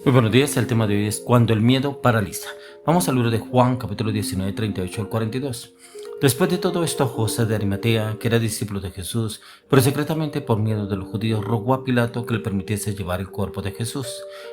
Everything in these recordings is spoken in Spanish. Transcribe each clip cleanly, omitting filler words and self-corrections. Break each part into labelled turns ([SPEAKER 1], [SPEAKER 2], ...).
[SPEAKER 1] Muy buenos días, el tema de hoy es cuando el miedo paraliza. Vamos al libro de Juan, capítulo 19, 38 al 42. Después de todo esto, José de Arimatea, que era discípulo de Jesús, pero secretamente por miedo de los judíos, rogó a Pilato que le permitiese llevar el cuerpo de Jesús.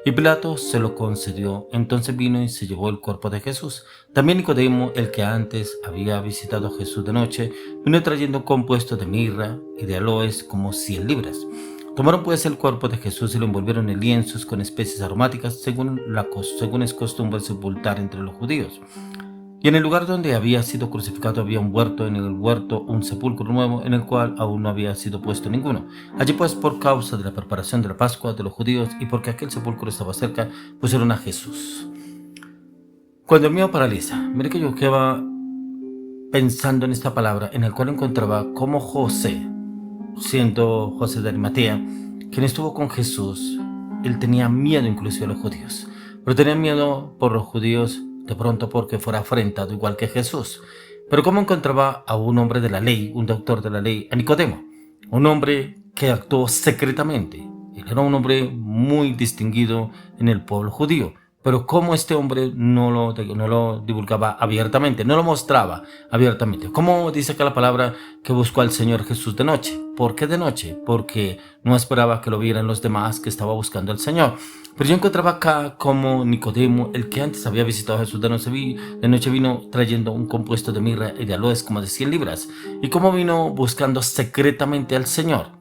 [SPEAKER 1] Y Pilato se lo concedió. Entonces vino y se llevó el cuerpo de Jesús. También Nicodemo, el que antes había visitado a Jesús de noche, vino trayendo un compuesto de mirra y de aloes como 100 libras. Tomaron pues el cuerpo de Jesús y lo envolvieron en lienzos con especies aromáticas, según es costumbre sepultar entre los judíos. Y en el lugar donde había sido crucificado había un huerto, en el huerto un sepulcro nuevo, en el cual aún no había sido puesto ninguno. Allí pues, por causa de la preparación de la Pascua de los judíos y porque aquel sepulcro estaba cerca, pusieron a Jesús. Cuando el miedo paraliza, mire que yo quedaba pensando en esta palabra, en el cual encontraba cómo José, siendo José de Arimatea, quien estuvo con Jesús, él tenía miedo inclusive a los judíos, pero tenía miedo por los judíos de pronto porque fuera afrentado igual que Jesús. Pero cómo encontraba a un hombre de la ley, un doctor de la ley, a Nicodemo, un hombre que actuó secretamente. Él era un hombre muy distinguido en el pueblo judío, pero cómo este hombre no lo divulgaba abiertamente, no lo mostraba abiertamente. ¿Cómo dice acá la palabra que buscó al Señor Jesús de noche? ¿Por qué de noche? Porque no esperaba que lo vieran los demás que estaba buscando al Señor. Pero yo encontraba acá como Nicodemo, el que antes había visitado a Jesús de noche, vino trayendo un compuesto de mirra y de aloes como de 100 libras. Y cómo vino buscando secretamente al Señor.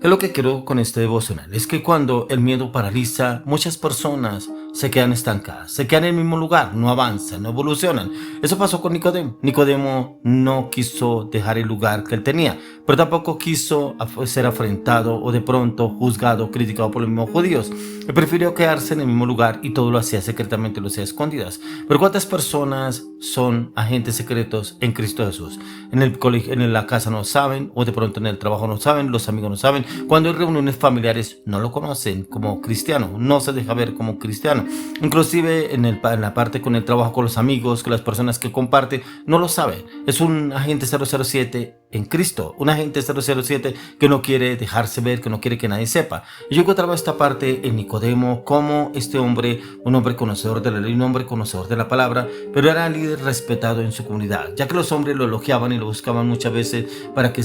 [SPEAKER 1] ¿Qué es lo que quiero con este devocional? Es que cuando el miedo paraliza, muchas personas se quedan estancadas, se quedan en el mismo lugar, no avanzan, no evolucionan. Eso pasó con Nicodemo. Nicodemo no quiso dejar el lugar que él tenía, pero tampoco quiso ser afrentado o de pronto juzgado, criticado por los mismos judíos. Él prefirió quedarse en el mismo lugar y todo lo hacía secretamente, lo hacía a escondidas. Pero ¿cuántas personas son agentes secretos en Cristo Jesús? En el colegio, en la casa no saben, o de pronto en el trabajo no saben, los amigos no saben. Cuando hay reuniones familiares no lo conocen como cristiano, no se deja ver como cristiano. Inclusive en la parte con el trabajo con los amigos, con las personas que comparte, no lo saben. Es un agente 007 en Cristo, un agente 007 que no quiere dejarse ver, que no quiere que nadie sepa. Y yo encontraba esta parte en Nicodemo, como este hombre, un hombre conocedor de la ley, un hombre conocedor de la palabra, pero era líder respetado en su comunidad, ya que los hombres lo elogiaban y lo buscaban muchas veces para que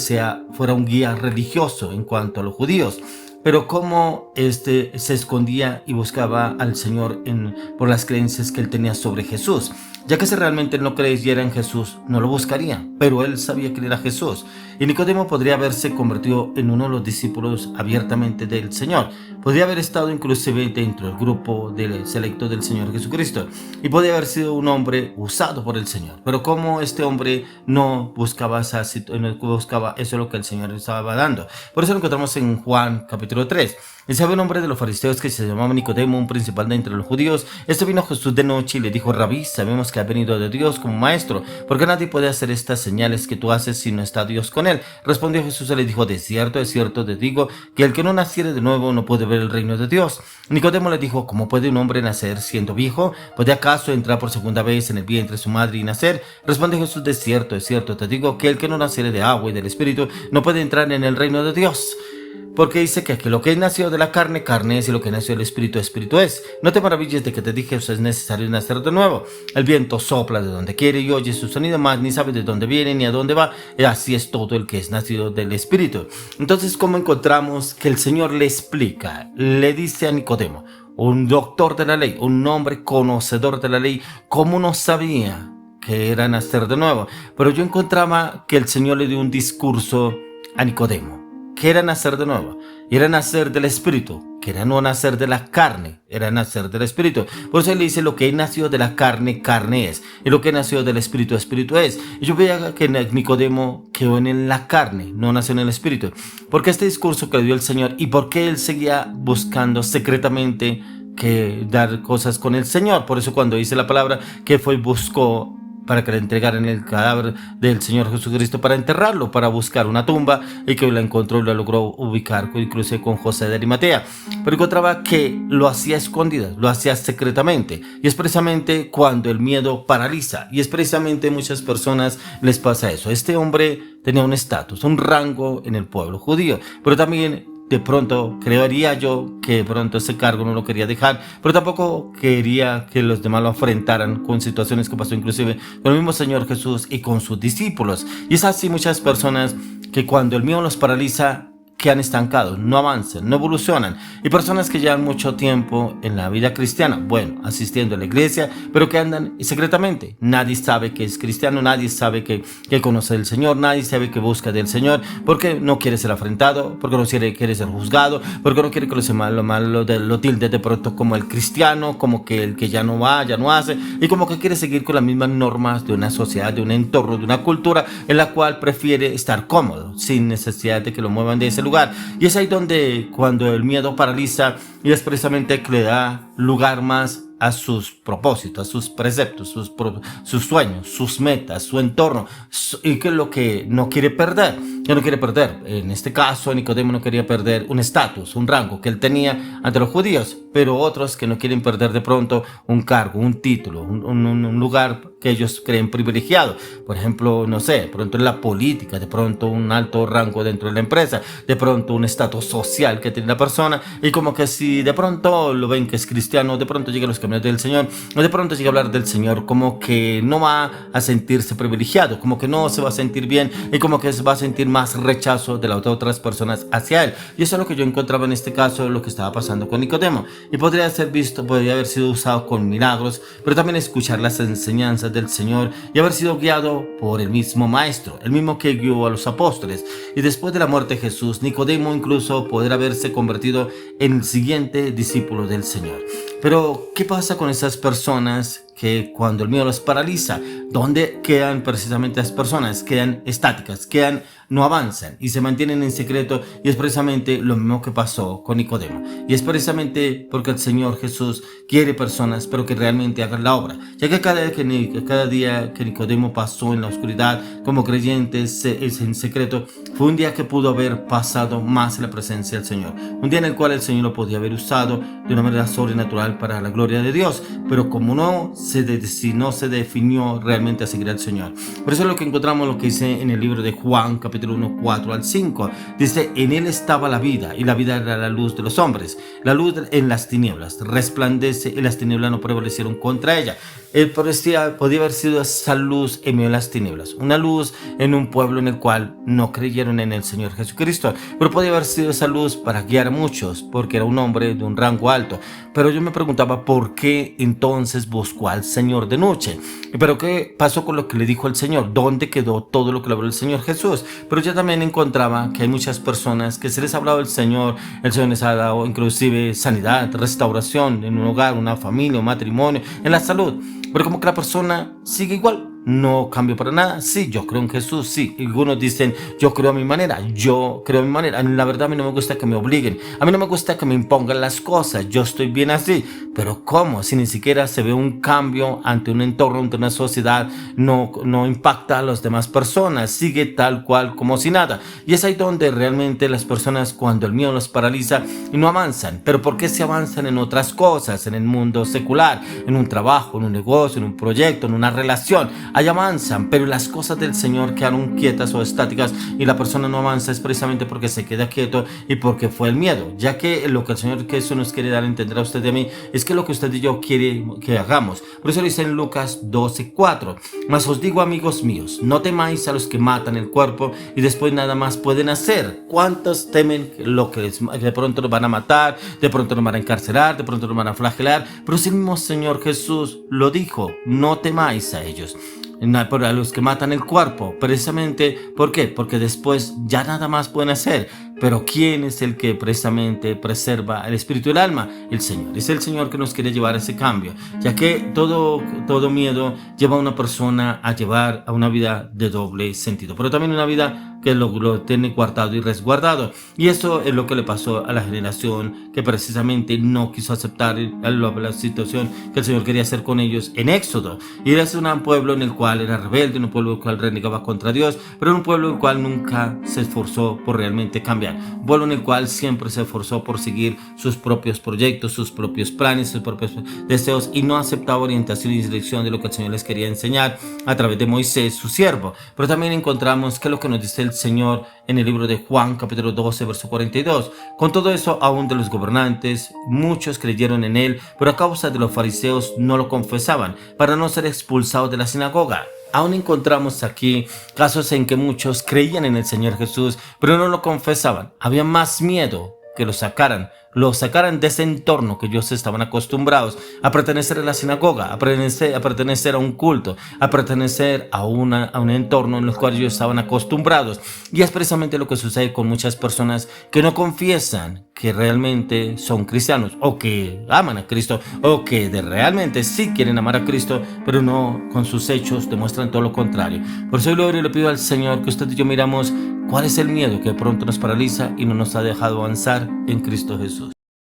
[SPEAKER 1] fuera un guía religioso en cuanto a los judíos. Pero cómo se escondía y buscaba al Señor por las creencias que él tenía sobre Jesús, ya que si realmente no creyera en Jesús, no lo buscaría, pero él sabía que él era Jesús. Y Nicodemo podría haberse convertido en uno de los discípulos abiertamente del Señor, podría haber estado inclusive dentro del grupo selecto del Señor Jesucristo, y podría haber sido un hombre usado por el Señor. Pero como este hombre no buscaba eso, es lo que el Señor estaba dando. Por eso lo encontramos en Juan capítulo 3. Y sabe un hombre de los fariseos que se llamaba Nicodemo, un principal de entre los judíos. Este vino a Jesús de noche y le dijo: Rabí, sabemos que ha venido de Dios como maestro, porque nadie puede hacer estas señales que tú haces si no está Dios con él. Respondió Jesús y le dijo: de cierto te digo, que el que no naciere de nuevo no puede ver el reino de Dios. Nicodemo le dijo: ¿cómo puede un hombre nacer siendo viejo? ¿Puede acaso entrar por segunda vez en el vientre de su madre y nacer? Responde Jesús: de cierto te digo, que el que no naciere de agua y del Espíritu no puede entrar en el reino de Dios. Porque dice que lo que nació de la carne, carne es, y lo que nació del Espíritu, Espíritu es. No te maravilles de que te dije: es necesario nacer de nuevo. El viento sopla de donde quiere y oye su sonido, más ni sabe de dónde viene ni a dónde va. Y así es todo el que es nacido del Espíritu. Entonces, ¿cómo encontramos que el Señor le explica? Le dice a Nicodemo, un doctor de la ley, un hombre conocedor de la ley, ¿cómo no sabía que era nacer de nuevo? Pero yo encontraba que el Señor le dio un discurso a Nicodemo, que era nacer de nuevo, y era nacer del Espíritu, que era no nacer de la carne, era nacer del Espíritu. Por eso él dice: lo que nació de la carne, carne es, y lo que nació del Espíritu, Espíritu es. Y yo veía que Nicodemo quedó en la carne, no nació en el Espíritu. Porque este discurso que le dio el Señor, y porque él seguía buscando secretamente que dar cosas con el Señor. Por eso cuando dice la palabra que fue y buscó para que le entregaran el cadáver del Señor Jesucristo, para enterrarlo, para buscar una tumba, y que la encontró y la logró ubicar, incluso con José de Arimatea. Pero encontraba que lo hacía escondidas, lo hacía secretamente, y es precisamente cuando el miedo paraliza, y es precisamente a muchas personas les pasa eso. Este hombre tenía un estatus, un rango en el pueblo judío, pero también de pronto creería yo que de pronto ese cargo no lo quería dejar, pero tampoco quería que los demás lo afrentaran con situaciones que pasó inclusive con el mismo Señor Jesús y con sus discípulos. Y es así muchas personas que cuando el miedo los paraliza, quedan estancados, no avanzan, no evolucionan. Y personas que llevan mucho tiempo en la vida cristiana, bueno, asistiendo a la iglesia, pero que andan secretamente. Nadie sabe que es cristiano, nadie sabe que conoce del Señor, nadie sabe que busca del Señor, porque no quiere ser afrentado, porque no quiere ser juzgado, porque no quiere que los demás lo tilde de pronto como el cristiano, como que el que ya no va, ya no hace, y como que quiere seguir con las mismas normas de una sociedad, de un entorno, de una cultura en la cual prefiere estar cómodo, sin necesidad de que lo muevan de ese lugar. Y es ahí donde cuando el miedo paraliza y es precisamente que le da lugar más a sus propósitos, a sus preceptos, sus sueños, sus metas, su entorno, y que es lo que no quiere perder. Que no quiere perder. En este caso, Nicodemo no quería perder un estatus, un rango que él tenía ante los judíos, pero otros que no quieren perder de pronto un cargo, un título, un lugar que ellos creen privilegiado. Por ejemplo, no sé, de pronto en la política, de pronto un alto rango dentro de la empresa, de pronto un estatus social que tiene la persona, y como que si de pronto lo ven que es cristiano, de pronto llega a los caminos del Señor, o de pronto llega a hablar del Señor, como que no va a sentirse privilegiado, como que no se va a sentir bien, y como que se va a sentir más rechazo de las otras personas hacia él. Y eso es lo que yo encontraba en este caso, lo que estaba pasando con Nicodemo. Y podría haber sido usado con milagros, pero también escuchar las enseñanzas del Señor y haber sido guiado por el mismo Maestro, el mismo que guió a los apóstoles. Y después de la muerte de Jesús, Nicodemo incluso podrá haberse convertido en el siguiente discípulo del Señor. Pero, ¿qué pasa con esas personas que cuando el miedo los paraliza? ¿Dónde quedan precisamente las personas? Quedan estáticas, no avanzan y se mantienen en secreto, y es precisamente lo mismo que pasó con Nicodemo. Y es precisamente porque el Señor Jesús quiere personas, pero que realmente hagan la obra. Ya que cada día que Nicodemo pasó en la oscuridad como creyentes en secreto, fue un día que pudo haber pasado más en la presencia del Señor. Un día en el cual el Señor lo podía haber usado de una manera sobrenatural para la gloria de Dios, pero como no se definió realmente a seguir al Señor. Por eso es lo que encontramos, lo que dice en el libro de Juan, capítulo 1, 4 al 5. Dice: en él estaba la vida, y la vida era la luz de los hombres. La luz en las tinieblas resplandece, y las tinieblas no prevalecieron contra ella. Podía haber sido esa luz en medio de las tinieblas, una luz en un pueblo en el cual no creyeron en el Señor Jesucristo, pero podía haber sido esa luz para guiar a muchos, porque era un hombre de un rango alto. Pero yo me preguntaba por qué entonces buscó al Señor de noche. Pero qué pasó con lo que le dijo el Señor, dónde quedó todo lo que le habló el Señor Jesús. Pero yo también encontraba que hay muchas personas que se les ha hablado del Señor, el Señor les ha dado inclusive sanidad, restauración en un hogar, una familia, un matrimonio, en la salud, pero como que la persona sigue igual. No cambio para nada. Sí, yo creo en Jesús, sí. Algunos dicen, yo creo a mi manera, yo creo a mi manera. La verdad, a mí no me gusta que me obliguen, a mí no me gusta que me impongan las cosas. Yo estoy bien así. Pero ¿cómo? Si ni siquiera se ve un cambio ante un entorno, ante una sociedad, no impacta a las demás personas, sigue tal cual como si nada. Y es ahí donde realmente las personas, cuando el miedo los paraliza, y no avanzan. Pero ¿por qué se avanzan en otras cosas? En el mundo secular, en un trabajo, en un negocio, en un proyecto, en una relación. Allá avanzan, pero las cosas del Señor quedaron quietas o estáticas, y la persona no avanza es precisamente porque se queda quieto y porque fue el miedo. Ya que lo que el Señor Jesús nos quiere dar a entender a usted y a mí es que lo que usted y yo quiere que hagamos. Por eso dice en Lucas 12:4: mas os digo, amigos míos, no temáis a los que matan el cuerpo y después nada más pueden hacer. ¿Cuántos temen lo que de pronto los van a matar, de pronto los van a encarcelar, de pronto los van a flagelar? Pero si el mismo Señor Jesús lo dijo: no temáis a ellos, a los que matan el cuerpo. Precisamente, ¿por qué? Porque después ya nada más pueden hacer. Pero ¿quién es el que precisamente preserva el espíritu y el alma? El Señor. Es el Señor que nos quiere llevar a ese cambio, ya que todo miedo lleva a una persona a llevar a una vida de doble sentido, pero también una vida que lo tiene guardado y resguardado. Y eso es lo que le pasó a la generación que precisamente no quiso aceptar la situación que el Señor quería hacer con ellos en Éxodo. Y era un pueblo en el cual era rebelde, un pueblo en el cual renegaba contra Dios, pero un pueblo en el cual nunca se esforzó por realmente cambiar. desarrollar, un pueblo en el cual siempre se esforzó por seguir sus propios proyectos, sus propios planes, sus propios deseos y no aceptaba orientación y dirección de lo que el Señor les quería enseñar a través de Moisés, su siervo. Pero también encontramos que lo que nos dice el Señor en el libro de Juan, capítulo 12, verso 42. Con todo eso, aún de los gobernantes, muchos creyeron en él, pero a causa de los fariseos no lo confesaban, para no ser expulsados de la sinagoga. Aún encontramos aquí casos en que muchos creían en el Señor Jesús, pero no lo confesaban. Había más miedo que lo sacaran de ese entorno que ellos estaban acostumbrados a pertenecer a la sinagoga, a pertenecer a un culto, a pertenecer a un entorno en el cual ellos estaban acostumbrados. Y es precisamente lo que sucede con muchas personas que no confiesan que realmente son cristianos o que aman a Cristo o que realmente sí quieren amar a Cristo, pero no, con sus hechos demuestran todo lo contrario. Por eso hoy le pido al Señor que usted y yo miramos cuál es el miedo que de pronto nos paraliza y no nos ha dejado avanzar en Cristo Jesús.